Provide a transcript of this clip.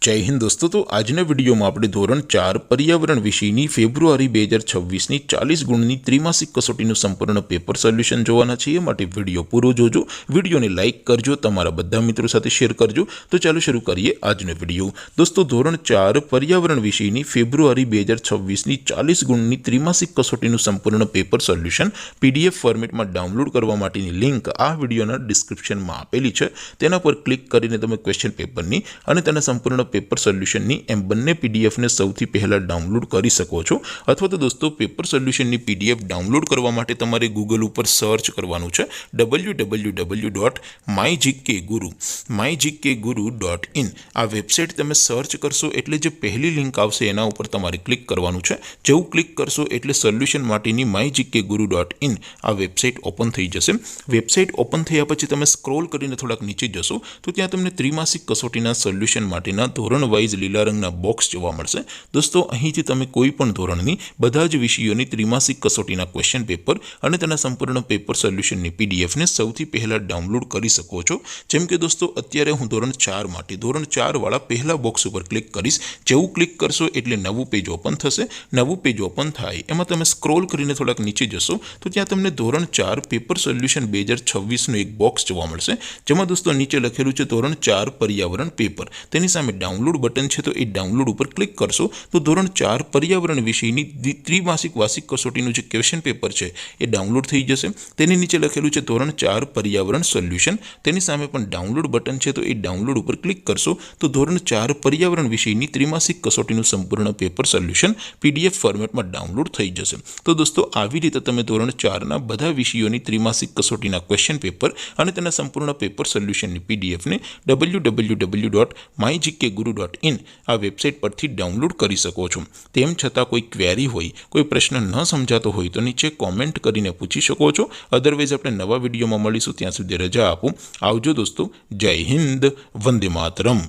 जय हिंद दोस्तों। तो આજના વિડીયોમાં આપણે ધોરણ 4 પર્યાવરણ વિષયની ફેબ્રુઆરી 2026ની 40 ગુણની ત્રિમાસિક કસોટીનું સંપૂર્ણ પેપર સોલ્યુશન જોવાના છીએ। માટે વિડીયો પૂરો જોજો, વિડીયોને લાઇક કરજો, તમારા બધા મિત્રો સાથે શેર કરજો। તો ચાલો શરૂ કરીએ આજનો વિડીયો। દોસ્તો ધોરણ 4 પર્યાવરણ વિષયની ફેબ્રુઆરી 2026ની 40 ગુણની ત્રિમાસિક કસોટીનું સંપૂર્ણ પેપર સોલ્યુશન PDF ફોર્મેટમાં ડાઉનલોડ કરવા માટેની લિંક આ વિડીયોના ડિસ્ક્રિપ્શનમાં આપેલી છે। તેના પર ક્લિક કરીને તમે ક્વેશ્ચન પેપરની અને તેના સંપૂર્ણ पेपर सोल्यूशन नी एम बने पीडीएफ ने सौथी पहला डाउनलॉड करी सको छो। अथवा तो दोस्तों पेपर सोल्यूशन नी पीडीएफ डाउनलॉड करवा माटे तमारे गूगल पर सर्च करवानुं छे www.mygkguru.in आ वेबसाइट तमे सर्च करशो एटले जे पहली लिंक आवशे एना उपर तमारे क्लिक करवानुं छे। जेवुं क्लिक करशो एटले सोल्यूशन माटेनी mygkguru.in आ वेबसाइट ओपन थई जशे। वेबसाइट ओपन थया पछी तमे स्क्रॉल करीने थोड़ाक नीचे जशो तो त्यां तमने त्रिमासिक कसोटीना सोल्यूशन माटेना धोरण वाइज लीला रंगना बॉक्स जोवा मळशे। दोस्तों અહીંથી તમે કોઈ પણ ધોરણની બધા જ વિષયોની ત્રિમાસિક કસોટીના ક્વેશ્ચન પેપર અને તેના સંપૂર્ણ પેપર સોલ્યુશનની PDF ને સૌથી પહેલા ડાઉનલોડ કરી શકો છો। જેમ કે દોસ્તો અત્યારે હું ધોરણ 4 માટે ધોરણ 4 વાળા પહેલા બોક્સ ઉપર ક્લિક કરીશ। જેવું ક્લિક કરશો એટલે નવું પેજ ઓપન થશે। નવું પેજ ઓપન થાય એમાં તમે સ્ક્રોલ કરીને થોડાક નીચે જશો તો ત્યાં તમને ધોરણ 4 પેપર સોલ્યુશન 2026 નું એક બોક્સ જોવા મળશે। જેમાં દોસ્તો નીચે લખેલું છે ધોરણ 4 પર્યાવરણ પેપર। તેની સામે डाउनलॉड बटन है तो ये डाउनलॉड पर क्लिक करशो तो धोरण 4 पर्यावरण विषयनी त्रिमासिक वार्षिक कसोटीनुं जे क्वेश्चन पेपर है ये डाउनलॉड थई जशे। तेनी नीचे लखेलुं छे धोरण 4 पर्यावरण सोल्यूशन। तेनी सामे पण डाउनलॉड बटन है तो ये डाउनलॉड पर क्लिक करशो तो धोरण 4 पर्यावरण विषयनी त्रिमासिक कसोटीनुं संपूर्ण पेपर सोल्यूशन PDF फॉर्मेट में डाउनलॉड थई जशे। तो दोस्तों आवी रीते तमे धोरण 4 ना बधा विषयोनी त्रिमासिक कसोटीना क्वेश्चन पेपर अने तेना संपूर्ण पेपर सोल्यूशननी PDF ने www.mygkguru.in आ वेबसाइट पर डाउनलॉड करी सको छो। तेम छतां कोई क्वेरी होय, कोई प्रश्न न समझातो होय तो नीचे कॉमेंट करीने पूछी शको छो। अदरवाइज आपणे नवा विडियोमां मळीशुं, त्यां सुधी रजा आपो। आवजो दोस्तों। जय हिंद, वंदे मातरम।